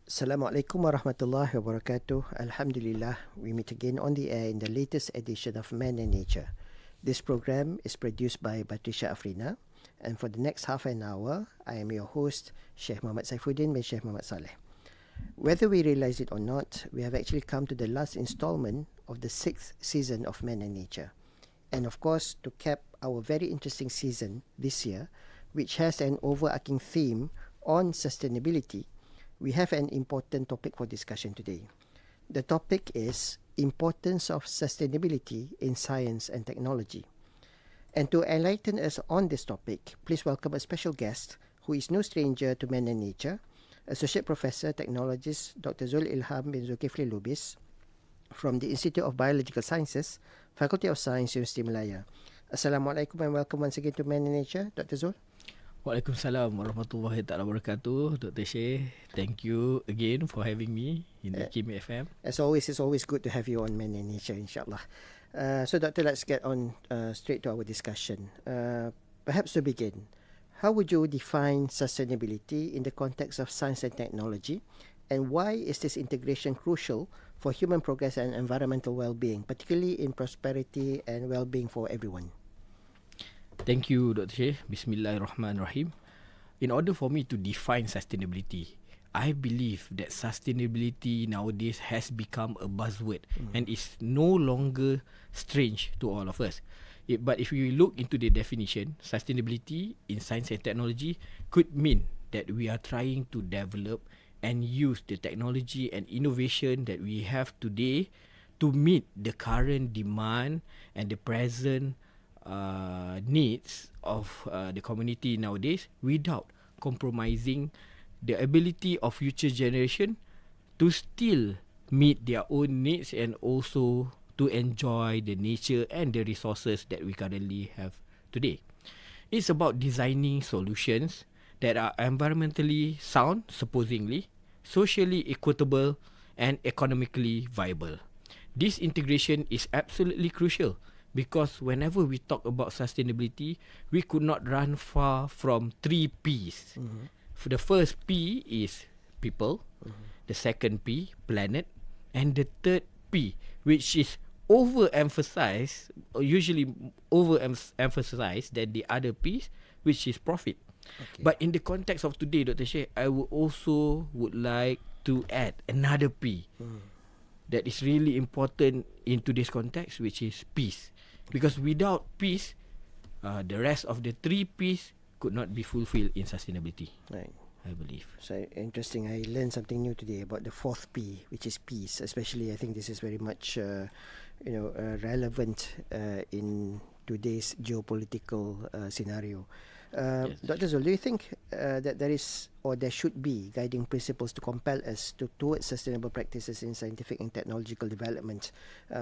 Assalamualaikum warahmatullahi wabarakatuh. Alhamdulillah, we meet again on the air in the latest edition of Man and Nature. This program is produced by Batrisyia Afrina, and for the next half an hour, I am your host, Sheikh Muhammad Saifuddeen bin Sheikh Muhammad Salleh. Whether we realize it or not, we have actually come to the last installment of the 6th season of Man and Nature. And of course, to cap our very interesting season this year, which has an overarching theme on sustainability, we have an important topic for discussion today. The topic is importance of sustainability in science and technology. And to enlighten us on this topic, please welcome a special guest who is no stranger to Man and Nature, Associate Professor Technologist Dr. Ilham bin Zulkiflee Lubes from the Institute of Biological Sciences, Faculty of Science, Universiti Malaya. Assalamualaikum and welcome once again to Man and Nature, Dr. Zul. Waalaikumsalam warahmatullahi taala wabarakatuh, Dr. Sheikh. Thank you again for having me in IKIM FM. As always, it's always good to have you on Man and Nature, inshallah. So, Doctor, let's get on straight to our discussion. Perhaps to begin, how would you define sustainability in the context of science and technology? And why is this integration crucial for human progress and environmental well-being, particularly in prosperity and well-being for everyone? Thank you, Dr. Sheikh. Bismillahirrahmanirrahim. In order for me to define sustainability, I believe that sustainability nowadays has become a buzzword and is no longer strange to all of us. But if we look into the definition, sustainability in science and technology could mean that we are trying to develop and use the technology and innovation that we have today to meet the current demand and the present needs of the community nowadays without compromising the ability of future generation to still meet their own needs and also to enjoy the nature and the resources that we currently have today. It's about designing solutions that are environmentally sound, supposedly, socially equitable and economically viable. This integration is absolutely crucial because whenever we talk about sustainability, we could not run far from 3 P's. For the first P is people, the second P, planet, and the third P, which is overemphasized, or usually overemphasized than the other P's, which is profit. Okay. But in the context of today, Dr. Sheikh, I would like to add another P that is really important in today's context, which is peace. Because without peace, the rest of the 3 P's could not be fulfilled in sustainability. Right. I believe. So interesting. I learned something new today about the 4th P, which is peace. Especially, I think this is very much, relevant in today's geopolitical scenario. Yes. Dr. Zul, do you think that there is or there should be guiding principles to compel us towards sustainable practices in scientific and technological development,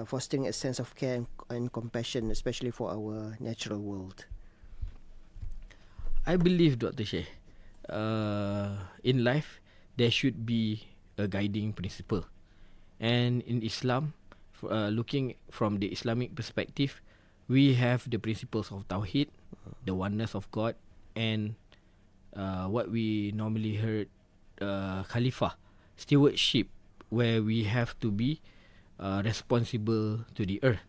fostering a sense of care and compassion, especially for our natural world? I believe, Dr. Sheikh, in life, there should be a guiding principle. And in Islam, looking from the Islamic perspective, we have the principles of Tawheed, the oneness of God, and what we normally heard, khalifah, stewardship, where we have to be responsible to the earth.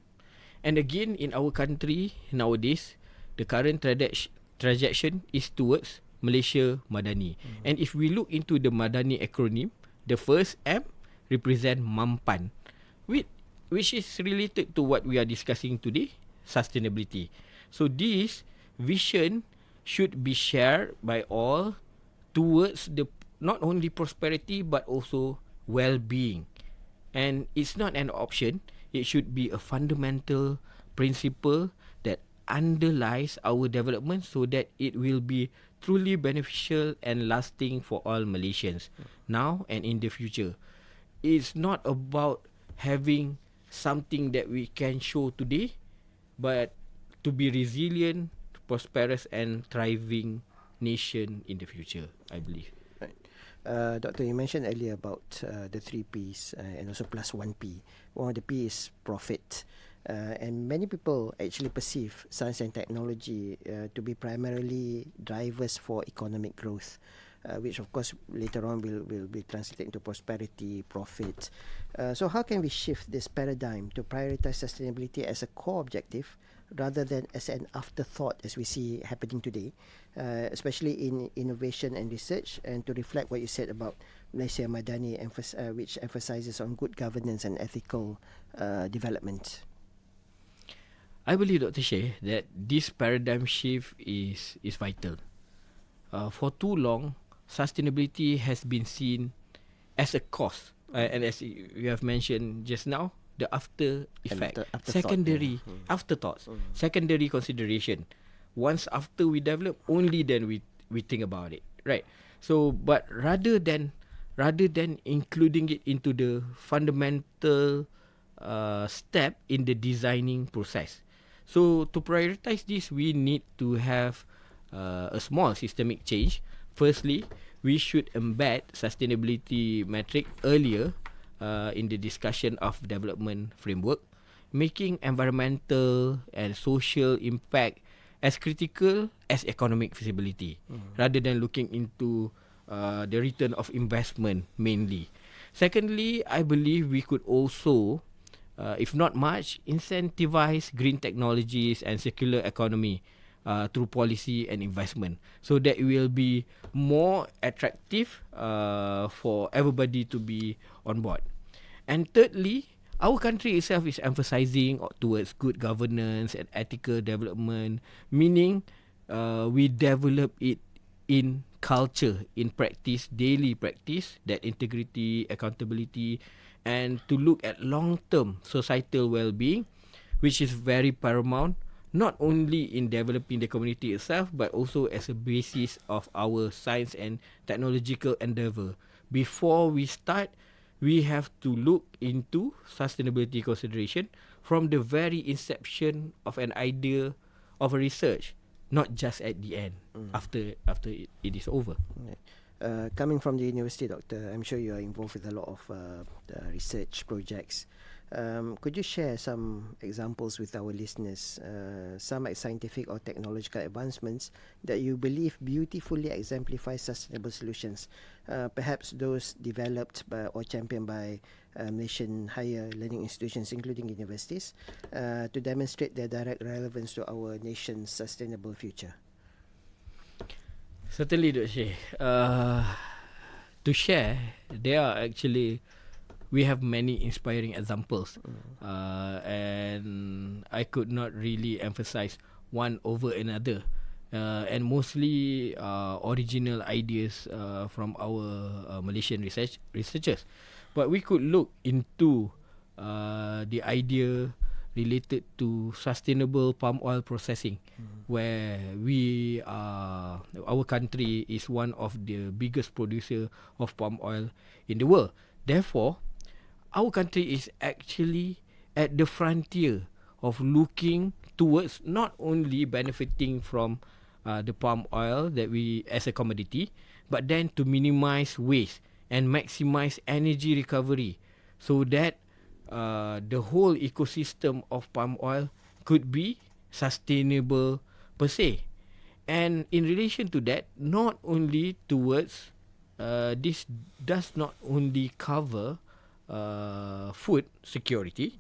And again, in our country nowadays, the current trajectory is towards Malaysia Madani. And if we look into the Madani acronym, the first M represent Mampan, which is related to what we are discussing today, sustainability. So this vision should be shared by all towards the not only prosperity but also well-being. And it's not an option, it should be a fundamental principle that underlies our development so that it will be truly beneficial and lasting for all Malaysians now and in the future. It's not about having something that we can show today, but to be resilient, prosperous and thriving nation in the future, I believe. Right. Doctor, you mentioned earlier about the 3 P's and also plus 1 P. One of the P is profit. And many people actually perceive science and technology to be primarily drivers for economic growth. which of course later on will be translated into prosperity, profit. So how can we shift this paradigm to prioritize sustainability as a core objective rather than as an afterthought, as we see happening today, especially in innovation and research, and to reflect what you said about Malaysia Madani, which emphasizes on good governance and ethical development? I believe, Dr. Shaikh, that this paradigm shift is vital. For too long, sustainability has been seen as a cost, and as you have mentioned just now, the after effect, secondary afterthoughts, secondary consideration. Once after we develop, only then we think about it, right? So, but rather than including it into the fundamental step in the designing process. So to prioritize this, we need to have a small systemic change. Firstly, we should embed sustainability metric earlier in the discussion of development framework, making environmental and social impact as critical as economic feasibility, rather than looking into the return of investment mainly. Secondly, I believe we could also, if not much, incentivize green technologies and circular economy through policy and investment, so that it will be more attractive for everybody to be on board. And thirdly, our country itself is emphasizing towards good governance and ethical development, meaning we develop it in culture, in practice, daily practice, that integrity, accountability, and to look at long-term societal well-being, which is very paramount, not only in developing the community itself, but also as a basis of our science and technological endeavor. Before we start, we have to look into sustainability consideration from the very inception of an idea of a research, not just at the end, after it is over. Coming from the university, Doctor, I'm sure you are involved with a lot of research projects. Could you share some examples with our listeners, some scientific or technological advancements that you believe beautifully exemplify sustainable solutions, perhaps those developed by or championed by Malaysian higher learning institutions, including universities, to demonstrate their direct relevance to our nation's sustainable future? Certainly, Dr. Shaikh. To share, there are actually, we have many inspiring examples, and I could not really emphasize one over another, and mostly original ideas from our Malaysian researchers. But we could look into the idea related to sustainable palm oil processing, where our country is one of the biggest producer of palm oil in the world. Therefore, our country is actually at the frontier of looking towards not only benefiting from the palm oil that we as a commodity, but then to minimize waste and maximize energy recovery, so that the whole ecosystem of palm oil could be sustainable per se. And in relation to that, not only towards this does not only cover food security,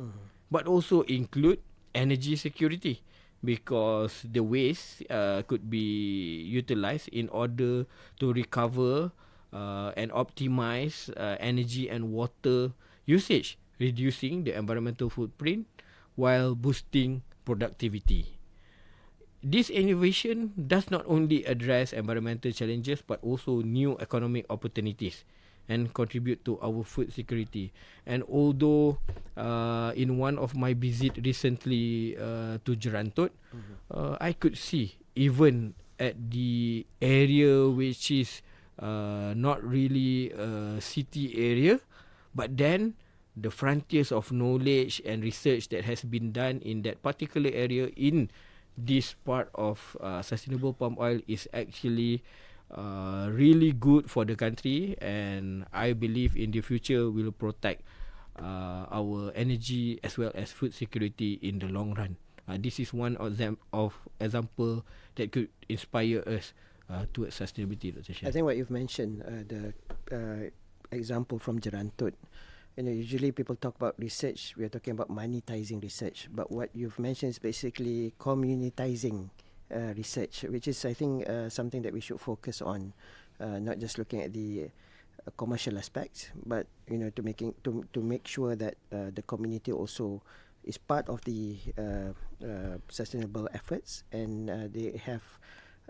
but also include energy security, because the waste could be utilized in order to recover and optimize energy and water usage, reducing the environmental footprint while boosting productivity. This innovation does not only address environmental challenges, but also new economic opportunities and contribute to our food security. And although in one of my visit recently to Jerantot, I could see even at the area which is not really a city area, but then the frontiers of knowledge and research that has been done in that particular area in this part of sustainable palm oil is actually really good for the country, and I believe in the future will protect our energy as well as food security in the long run. This is one of them of example that could inspire us towards sustainability, Dr. I Shaikh. think what you've mentioned, the example from Jerantut, usually people talk about research, we are talking about monetizing research, but what you've mentioned is basically communitizing research, which is, I think, something that we should focus on, not just looking at the commercial aspects, but to make sure that the community also is part of the sustainable efforts, and they have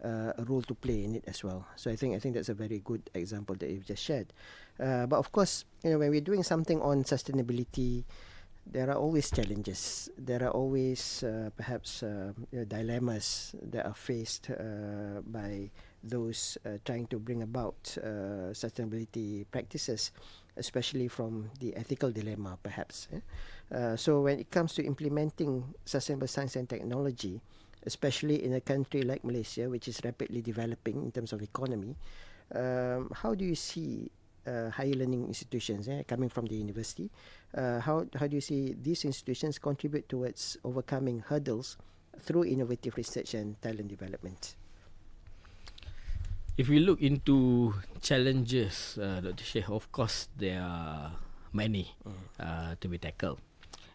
a role to play in it as well. So I think that's a very good example that you've just shared. But of course, when we're doing something on sustainability, there are always challenges. There are always perhaps dilemmas that are faced by those trying to bring about sustainability practices, especially from the ethical dilemma, perhaps. So when it comes to implementing sustainable science and technology, especially in a country like Malaysia, which is rapidly developing in terms of economy, how do you see higher learning institutions coming from the university? How do you see these institutions contribute towards overcoming hurdles through innovative research and talent development? If we look into challenges, Dr. Shaikh, of course there are many to be tackled.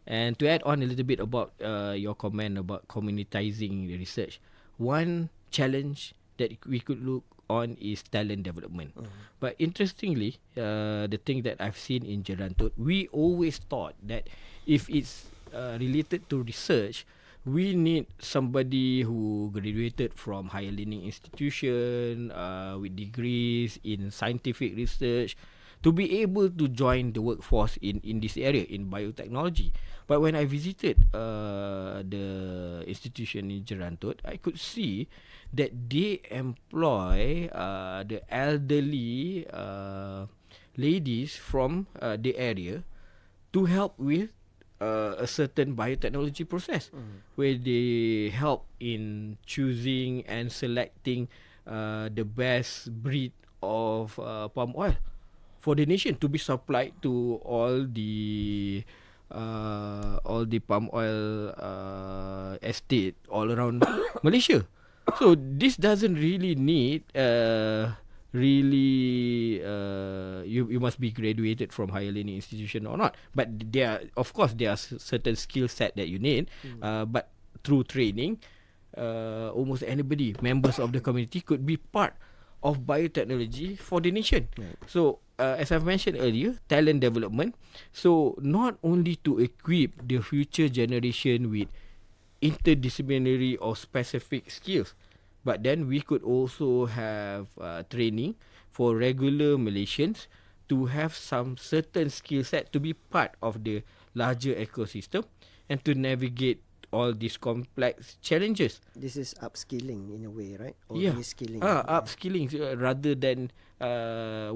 And to add on a little bit about your comment about communitizing the research, one challenge that we could look on is talent development. But interestingly, the thing that I've seen in Jerantut, we always thought that if it's related to research, we need somebody who graduated from higher learning institution with degrees in scientific research to be able to join the workforce in this area, in biotechnology. But when I visited the institution in Jerantut, I could see that they employ the elderly ladies from the area to help with a certain biotechnology process, where they help in choosing and selecting the best breed of palm oil for the nation to be supplied to all the palm oil estate all around Malaysia. So this doesn't really need you must be graduated from higher learning institution or not. But there are certain skill set that you need. But through training, almost anybody, members of the community, could be part of biotechnology for the nation. Right. So as I've mentioned earlier, talent development. So not only to equip the future generation with interdisciplinary or specific skills, but then we could also have training for regular Malaysians to have some certain skill set to be part of the larger ecosystem and to navigate all these complex challenges. This is upskilling in a way, right? Or reskilling. Upskilling rather than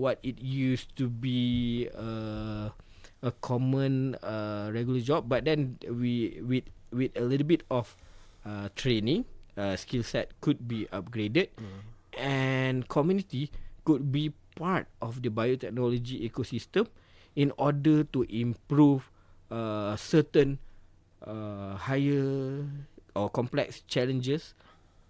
what it used to be a common regular job. But then we with a little bit of training, skill set could be upgraded, and community could be part of the biotechnology ecosystem in order to improve certain higher or complex challenges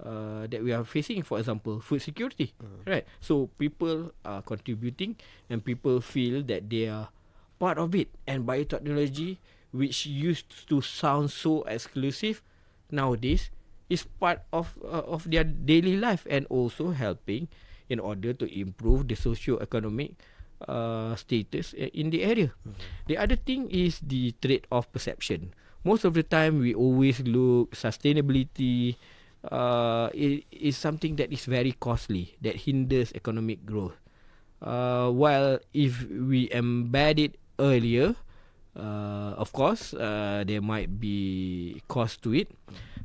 that we are facing. For example, food security, right? So people are contributing and people feel that they are part of it, and biotechnology, which used to sound so exclusive, nowadays is part of their daily life, and also helping in order to improve the socio-economic status in the area. The other thing is the trade-off perception. Most of the time, we always look sustainability is something that is very costly, that hinders economic growth. While if we embed it earlier, of course, there might be cost to it,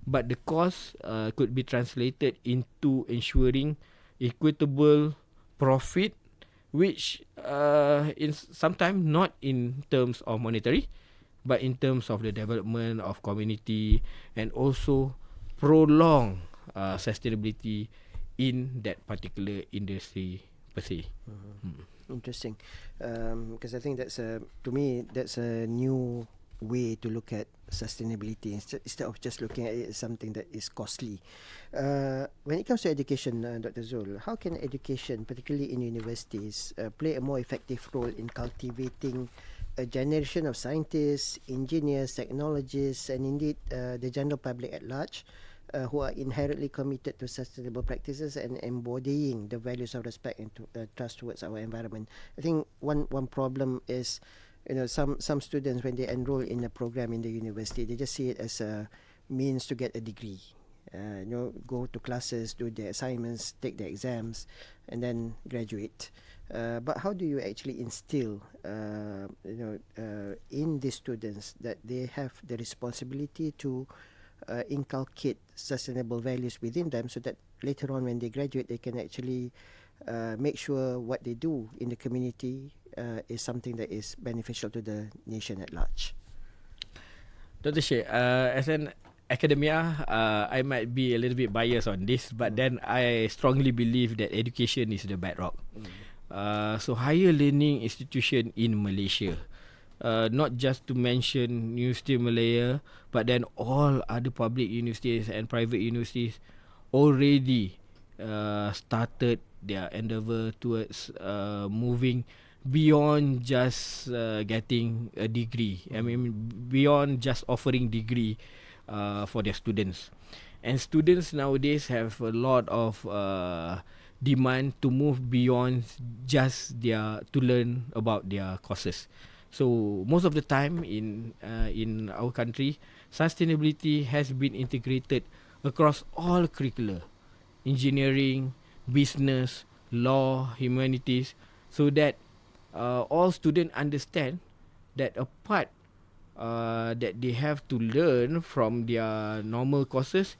but the cost could be translated into ensuring equitable profit, which in sometimes not in terms of monetary, but in terms of the development of community, and also prolong sustainability in that particular industry per se. Interesting, because I think to me that's a new way to look at sustainability instead of just looking at it as something that is costly. When it comes to education, Dr. Zul, how can education, particularly in universities, play a more effective role in cultivating a generation of scientists, engineers, technologists, and indeed the general public at large, who are inherently committed to sustainable practices and embodying the values of respect and trust towards our environment? I think one problem is, some students, when they enroll in a program in the university, they just see it as a means to get a degree. Go to classes, do their assignments, take their exams, and then graduate. But how do you actually instill, in these students that they have the responsibility to inculcate sustainable values within them, so that later on when they graduate, they can actually make sure what they do in the community is something that is beneficial to the nation at large? Dr. Shaikh, as an academia, I might be a little bit biased on this, but then I strongly believe that education is the bedrock. So higher learning institution in Malaysia, not just to mention Universiti Malaya, but then all other public universities and private universities already started their endeavour towards moving beyond just getting a degree. I mean, beyond just offering degree for their students. And students nowadays have a lot of demand to move beyond just to learn about their courses. So most of the time in our country, sustainability has been integrated across all curricula, engineering, business, law, humanities, so that all students understand that a part that they have to learn from their normal courses,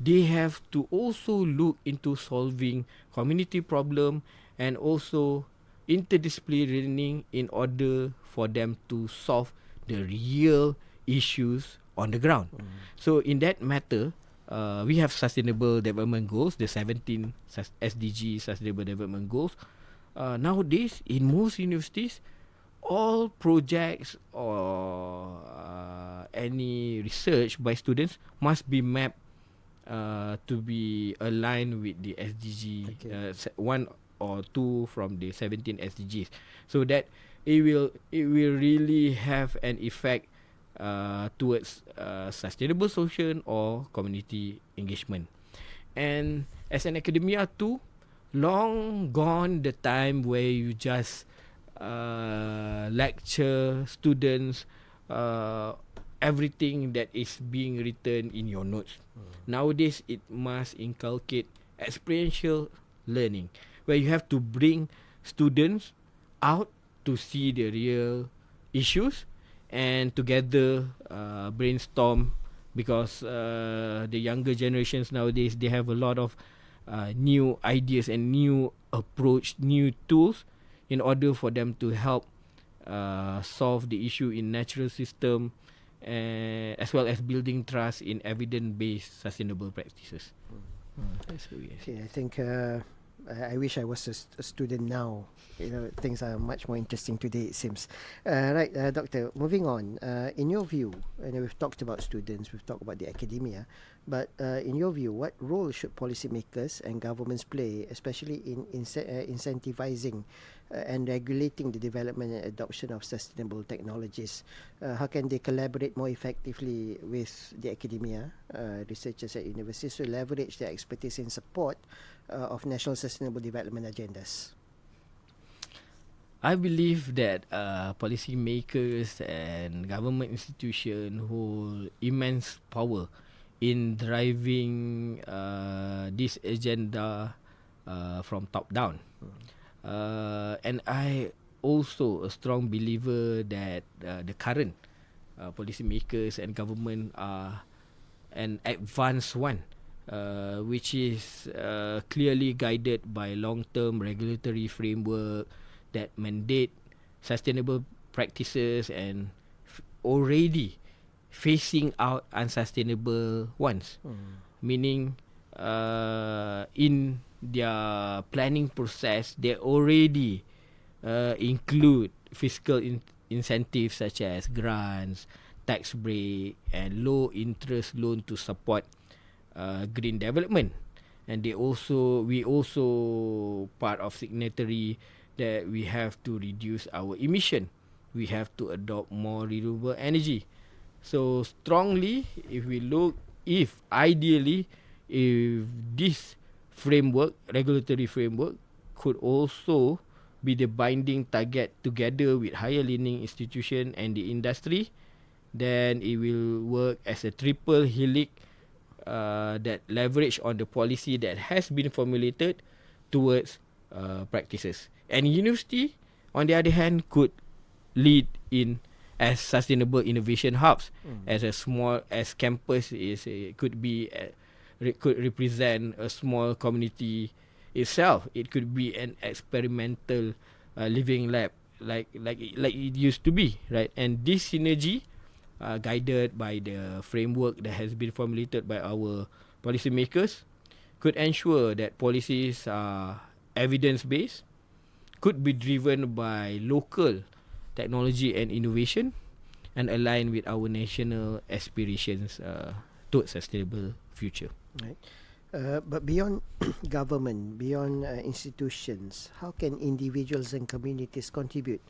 they have to also look into solving community problem and also interdisciplinary learning in order for them to solve the real issues on the ground. So in that matter, we have sustainable development goals, the 17 SDG sustainable development goals. Nowadays, in most universities, all projects or any research by students must be mapped to be aligned with the SDG, one or two from the 17 SDGs, so that it will really have an effect towards sustainable solution or community engagement. And as an academia too, long gone the time where you just lecture students everything that is being written in your notes. Nowadays, it must inculcate experiential learning, where you have to bring students out to see the real issues and together brainstorm, because the younger generations nowadays, they have a lot of new ideas and new approach, new tools in order for them to help solve the issue in natural system, as well as building trust in evidence-based sustainable practices. That's what we Okay, I think I wish I was a student now. Things are much more interesting today, it seems. Right, Doctor, moving on. In your view, we've talked about students, we've talked about the academia, but in your view, what role should policymakers and governments play, especially in incentivizing and regulating the development and adoption of sustainable technologies? How can they collaborate more effectively with the academia, researchers at universities, to leverage their expertise in support of national sustainable development agendas? I believe that policy makers and government institutions hold immense power in driving this agenda from top down. And I also a strong believer that the current policy makers and government are an advanced one, which is clearly guided by long-term regulatory framework that mandate sustainable practices and already phasing out unsustainable ones. Meaning in their planning process, they already include fiscal incentives such as grants, tax break and low interest loan to support green development. And we also part of signatory that we have to reduce our emission. We have to adopt more renewable energy. So strongly, if ideally, if this regulatory framework, could also be the binding target together with higher learning institution and the industry, then it will work as a triple helix that leverage on the policy that has been formulated towards practices. And university, on the other hand, could lead in as sustainable innovation hubs. As campus could represent a small community itself. It could be an experimental living lab, like it used to be, right? And this synergy, guided by the framework that has been formulated by our policymakers, could ensure that policies are evidence-based, could be driven by local technology and innovation, and align with our national aspirations towards sustainable future. Right. But beyond government, beyond institutions, how can individuals and communities contribute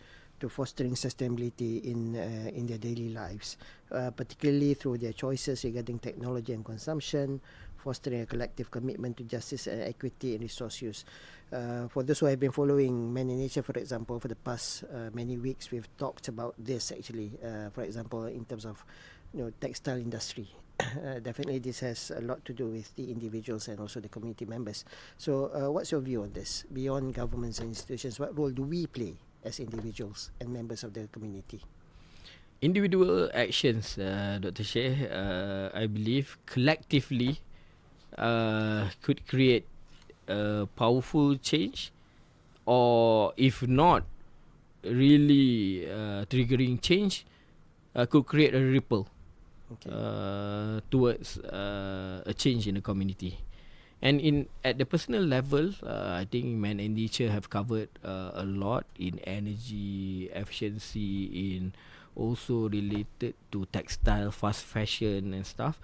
to fostering sustainability in their daily lives, particularly through their choices regarding technology and consumption, fostering a collective commitment to justice and equity in resource use? For those who have been following Man in Nature, for example, for the past many weeks, we've talked about this actually. For example, in terms of textile industry. Definitely this has a lot to do with the individuals and also the community members. So what's your view on this? Beyond governments and institutions, what role do we play as individuals and members of the community? Individual actions, Dr. Shaikh, I believe collectively could create a powerful change, or if not really triggering change, could create a ripple towards a change in the community. And at the personal level, I think Man and Nature have covered a lot in energy efficiency, in also related to textile, fast fashion and stuff.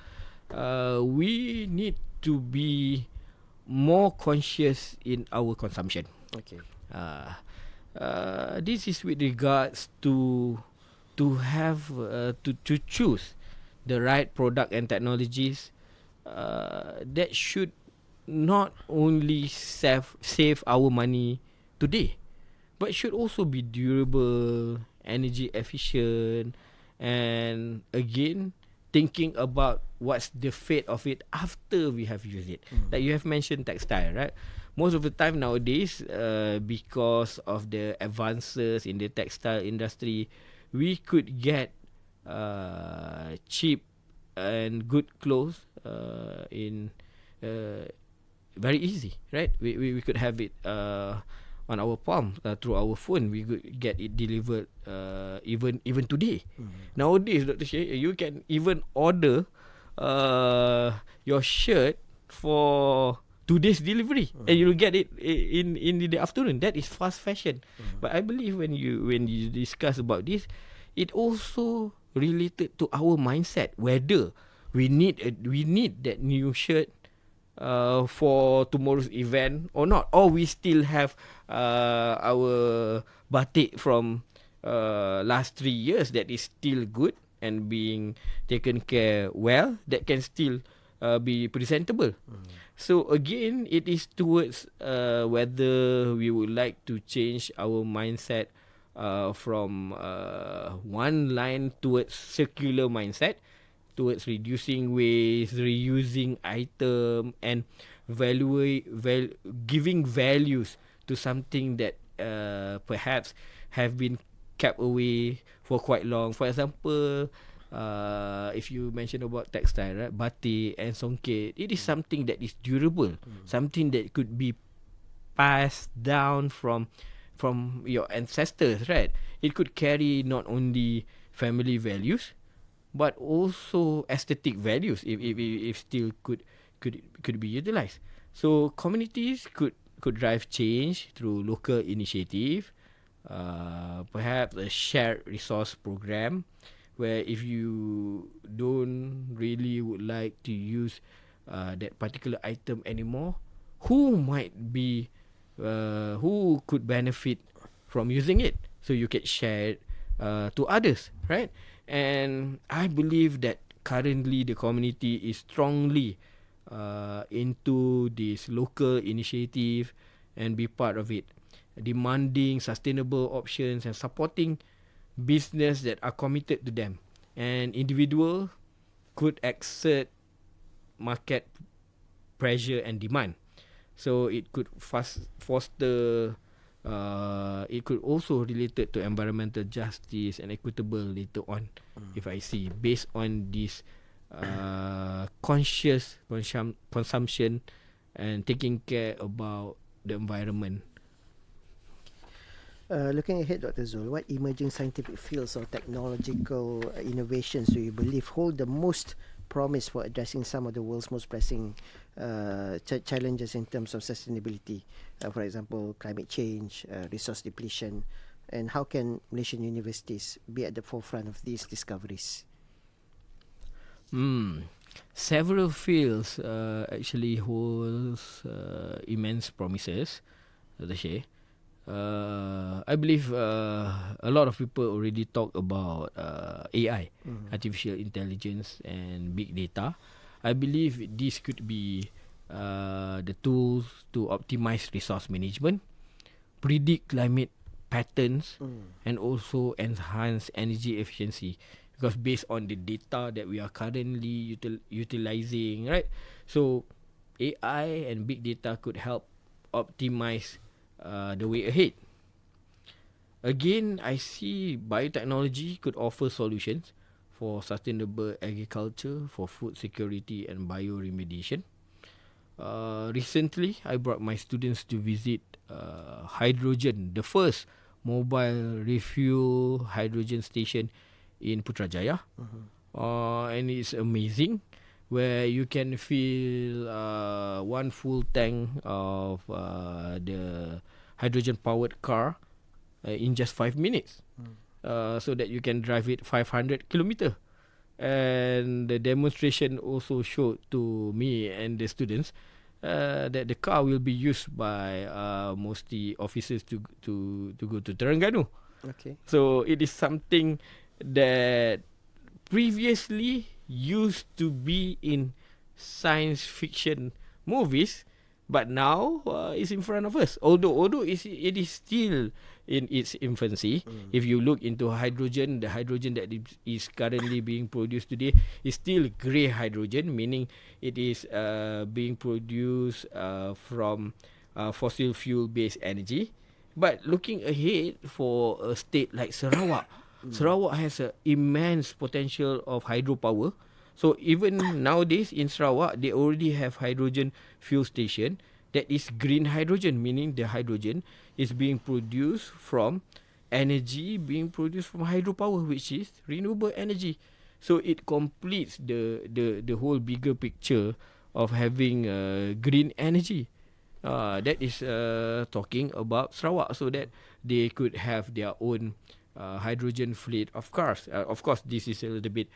We need to be more conscious in our consumption. Okay. This is with regards to have to choose the right product and technologies that should not only save our money today, but should also be durable, energy efficient, and again thinking about what's the fate of it after we have used it. Like you have mentioned textile, right? Most of the time nowadays, because of the advances in the textile industry, we could get cheap and good clothes in very easy, right? We could have it on our palm through our phone. We could get it delivered even today. Nowadays, Dr. Shaikh, you can even order your shirt for today's delivery, and you'll get it in the afternoon. That is fast fashion. But I believe when you discuss about this, it also related to our mindset, whether we need that new shirt for tomorrow's event or not, or we still have our batik from last 3 years that is still good and being taken care well, that can still be presentable. So again, it is towards whether we would like to change our mindset from one line towards circular mindset, towards reducing waste, reusing item, and giving values to something that perhaps have been kept away for quite long. For example, if you mention about textile, right, batik and songket, it is something that is durable, something that could be passed down from your ancestors, right? It could carry not only family values, but also aesthetic values, if still could be utilized. So communities could drive change through local initiative, perhaps a shared resource program, where if you don't really would like to use that particular item anymore, who who could benefit from using it, so you can share it to others, right? And I believe that currently the community is strongly into this local initiative and be part of it, demanding sustainable options and supporting business that are committed to them. And individual could exert market pressure and demand. So it could foster. It could also related to environmental justice and equitable later on, if I see, based on this conscious consumption and taking care about the environment. Looking ahead, Dr. Zul, what emerging scientific fields or technological innovations do you believe hold the most promise for addressing some of the world's most pressing challenges in terms of sustainability? For example, climate change, resource depletion, and how can Malaysian universities be at the forefront of these discoveries? Several fields actually holds immense promises, Dr. Shaikh. I believe a lot of people already talk about AI, artificial intelligence and big data. I believe this could be the tools to optimize resource management, predict climate patterns, and also enhance energy efficiency. Because based on the data that we are currently utilizing, right? So AI and big data could help optimize the way ahead. Again, I see biotechnology could offer solutions for sustainable agriculture, for food security and bioremediation. Recently, I brought my students to visit hydrogen, the first mobile refuel hydrogen station in Putrajaya. And it's amazing, where you can fill one full tank of the hydrogen powered car in just 5 minutes, so that you can drive it 500 kilometer. And the demonstration also showed to me and the students that the car will be used by mostly officers to go to Terengganu. Okay. So it is something that previously used to be in science fiction movies, but now it's in front of us. Although it is still in its infancy. If you look into hydrogen, the hydrogen that is currently being produced today is still grey hydrogen, meaning it is being produced from fossil fuel based energy. But looking ahead for a state like Sarawak, Sarawak has an immense potential of hydropower. So even nowadays in Sarawak, they already have hydrogen fuel station that is green hydrogen, meaning the hydrogen is being produced from energy being produced from hydropower, which is renewable energy. So it completes the whole bigger picture of having green energy. That is talking about Sarawak, so that they could have their own hydrogen fleet of cars. Of course, this is a little bit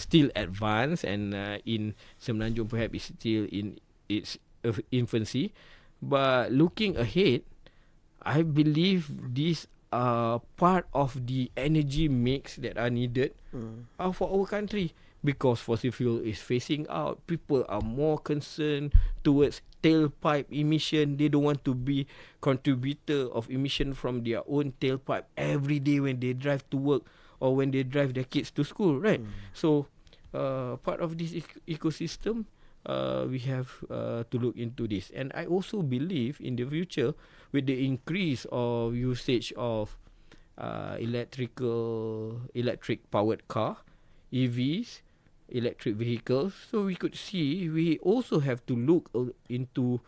still advanced, and in Semenanjung perhaps is still in its infancy. But looking ahead, I believe these are part of the energy mix that are needed for our country, because fossil fuel is phasing out. People are more concerned towards tailpipe emission. They don't want to be contributor of emission from their own tailpipe every day when they drive to work or when they drive their kids to school, right? So part of this ecosystem, we have to look into this. And I also believe in the future, with the increase of usage of electric powered car, EVs, electric vehicles, so we could see we also have to look into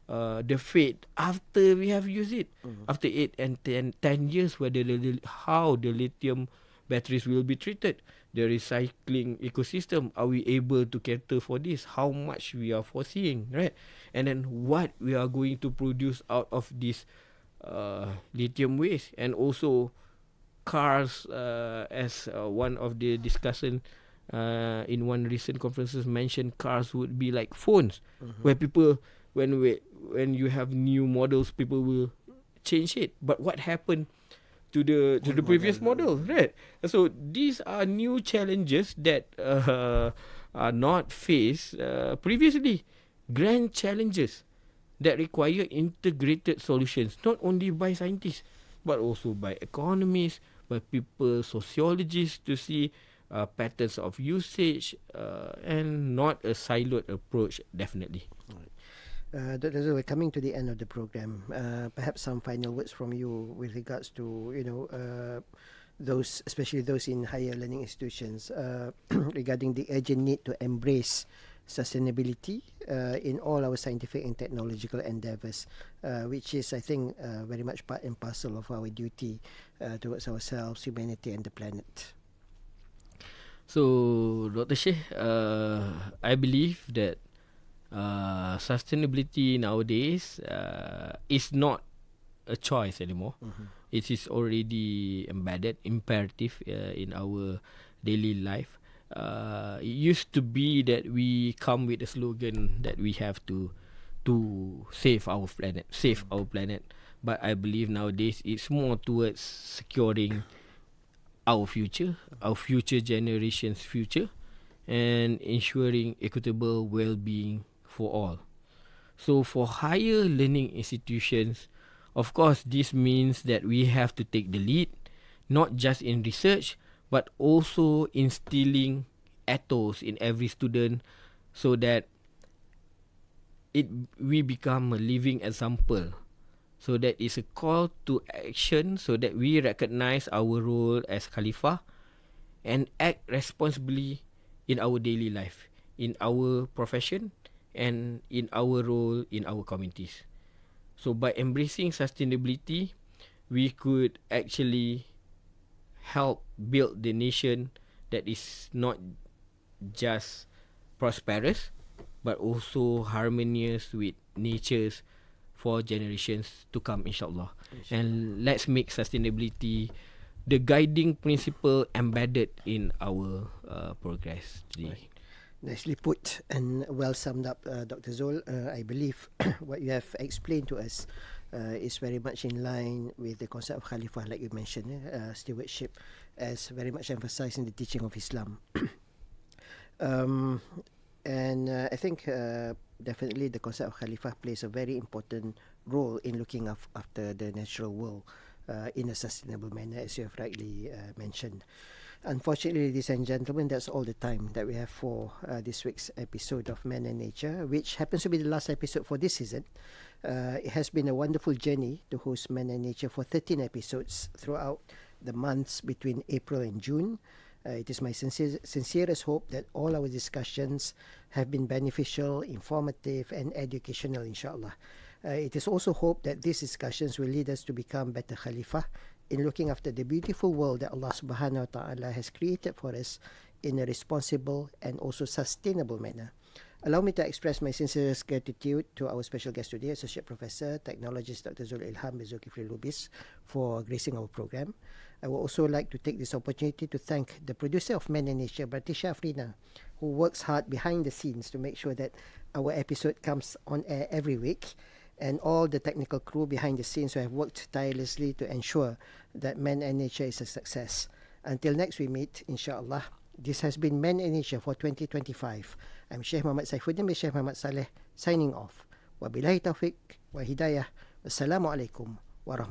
the fate after we have used it, after 8 and 10 years, whether how the lithium batteries will be treated, the recycling ecosystem, are we able to cater for this, how much we are foreseeing, right? And then what we are going to produce out of this lithium waste. And also cars as one of the discussion in one recent conferences mentioned cars would be like phones, where people when you have new models, people will change it. But what happened to the previous model, right? So these are new challenges that are not faced previously. Grand challenges that require integrated solutions, not only by scientists, but also by economists, by people, sociologists, to see patterns of usage and not a siloed approach, definitely. Dr. Zul, we're coming to the end of the program. Perhaps some final words from you with regards to, those, especially those in higher learning institutions, regarding the urgent need to embrace sustainability in all our scientific and technological endeavors, which is, I think, very much part and parcel of our duty towards ourselves, humanity, and the planet. So, Dr. Sheikh, I believe that sustainability nowadays is not a choice anymore. It is already embedded, imperative in our daily life. It used to be that we come with a slogan that we have to save our planet. But I believe nowadays it's more towards securing our future generations' future, and ensuring equitable well-being for all. So for higher learning institutions, of course, this means that we have to take the lead, not just in research, but also instilling ethos in every student, so that we become a living example. So that is a call to action, so that we recognize our role as khalifah and act responsibly in our daily life, in our profession, and in our role in our communities. So by embracing sustainability, we could actually help build the nation that is not just prosperous, but also harmonious with nature's for generations to come, inshallah. And let's make sustainability the guiding principle embedded in our progress today. Right. Nicely put and well summed up, Dr. Zul. I believe what you have explained to us is very much in line with the concept of khalifah, like you mentioned, stewardship, as very much emphasized in the teaching of Islam. And I think definitely the concept of khalifah plays a very important role in looking after the natural world in a sustainable manner, as you have rightly mentioned. Unfortunately, ladies and gentlemen, that's all the time that we have for this week's episode of Man and Nature, which happens to be the last episode for this season. It has been a wonderful journey to host Man and Nature for 13 episodes throughout the months between April and June. It is my sincerest hope that all our discussions have been beneficial, informative, and educational, inshallah. It is also hoped that these discussions will lead us to become better khalifah in looking after the beautiful world that Allah subhanahu wa ta'ala has created for us in a responsible and also sustainable manner. Allow me to express my sincerest gratitude to our special guest today, Associate Professor, Technologist Dr. Ilham Zulkiflee Lubes, for gracing our program. I would also like to take this opportunity to thank the producer of Man and Nature, Batrisyia Afrina, who works hard behind the scenes to make sure that our episode comes on air every week, and all the technical crew behind the scenes who have worked tirelessly to ensure that Man and Nature is a success. Until next we meet, inshallah, this has been Man and Nature for 2025. I'm Sheikh Muhammad Saifuddeen bin Sheikh Muhammad Salleh, signing off. Wabillahi taufiq wa hidayah. Wassalamualaikum warahmatullahi